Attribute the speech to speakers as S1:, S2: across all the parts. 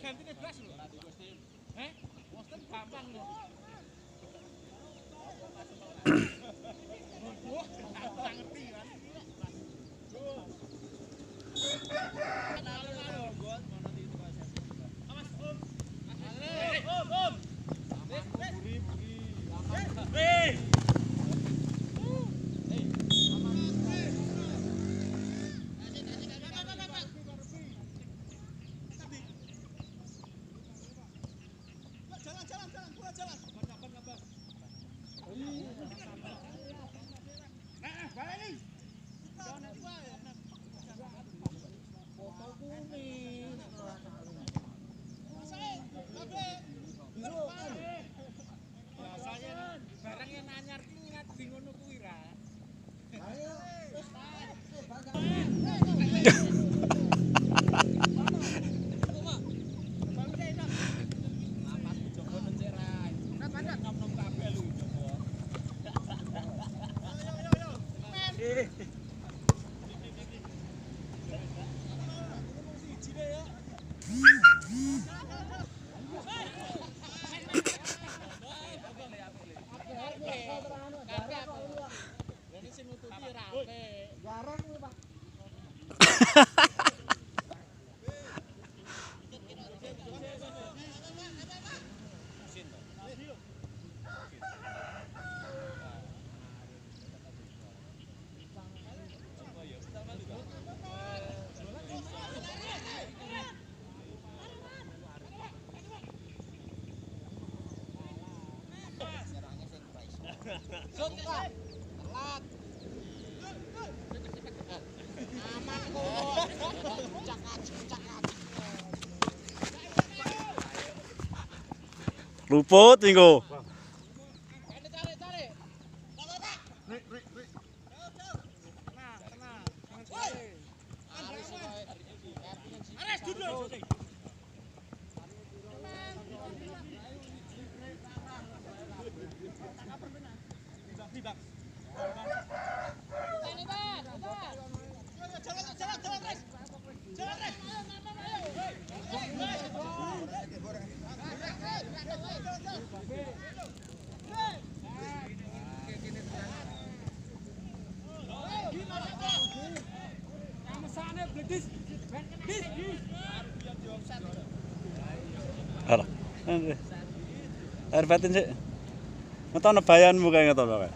S1: Gantine blas lho. Heh, Boston gampang lho. Wah, tak ngerti kan.
S2: Luput minggu.
S1: Jalan, jalan.
S2: Alah. Air batin sih. Ngetono bayanmu kae ngetono kae.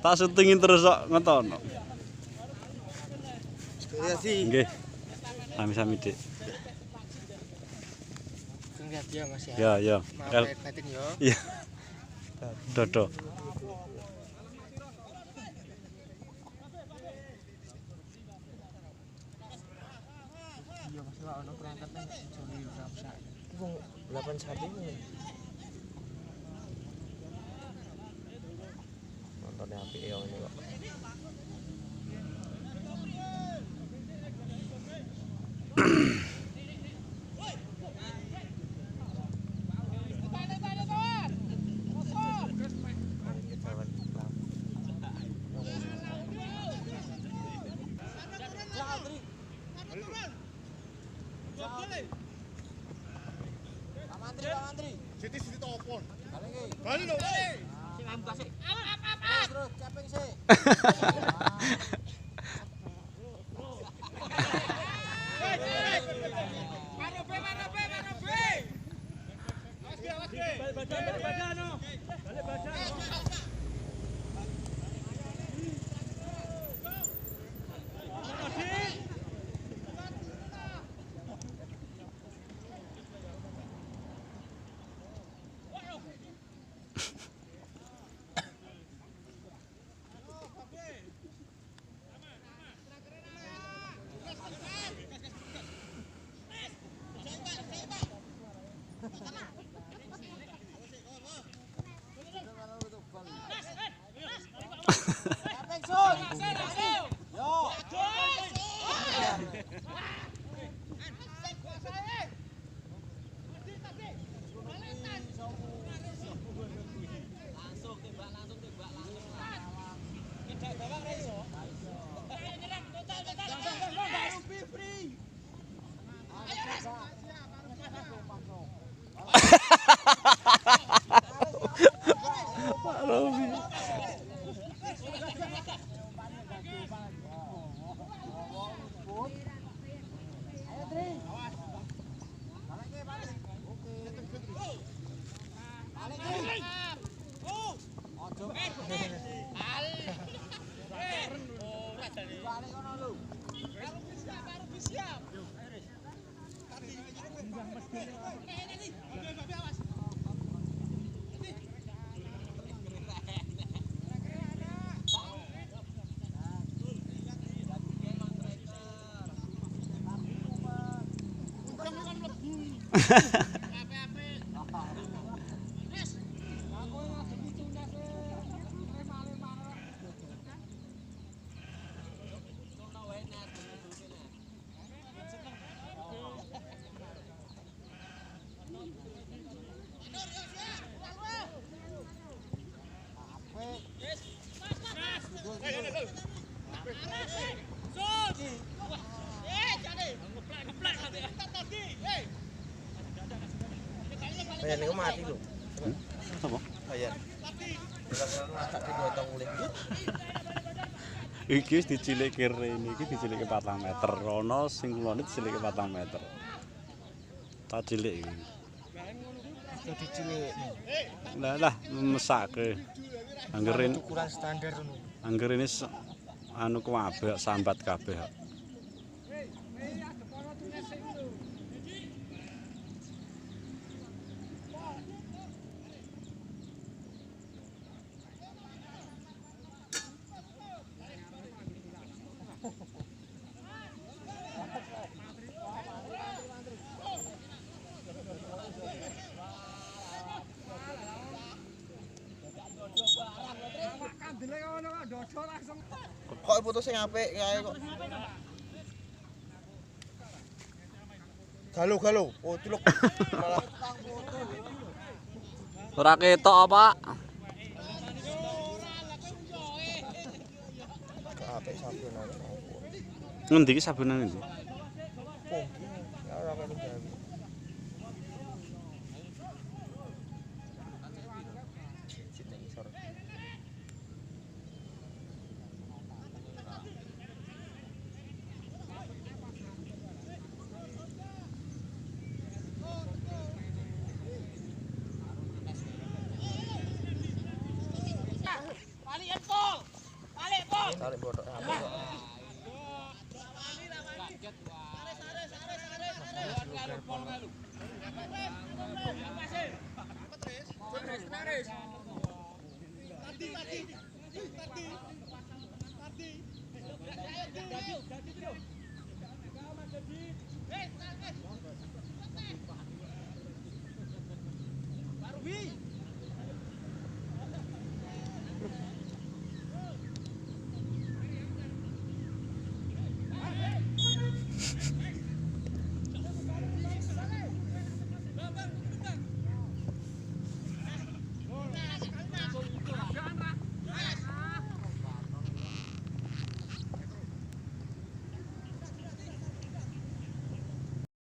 S2: Tak syutingin terus kok ngetono.
S3: Iya sih.
S2: Nggih. Sami-sami, Dik.
S3: Lihat ya Mas ya.
S2: Ya, ya.
S3: Maaf air batin yo.
S2: Iya. Dodo.
S3: Iya Mas lah ono perangkatnya joli ramsa. Wong 8 sapi nontonnya api ya ini kok.
S1: Siti telepon. Balik lho. Sing ambas sik. Terus caping sik. Marobe. Balik badan. Bayan niku mati lho.
S2: Apa?
S3: Bayan. Tak digotong ulih.
S2: Iki wis dicilikke rene iki dicilikke 4 meter. Rono sing kulone dicilikke 4 meter. Tak cilik iki.
S3: Itu dicilik.
S2: Lah mesake. Anggerin
S3: Ukuran standar ngono.
S2: angger ini anu kuwabe sambat kabeh.
S3: Kok putus sing apik kae kok. Galo. Oh, ciluk. Malah
S2: Ora ketok apa?
S3: apik sabunan.
S2: Ngendi iki sabunan ngendi?
S3: Oh, ya ora kene gawe. Tarik bodoh apa kok.
S1: Terus.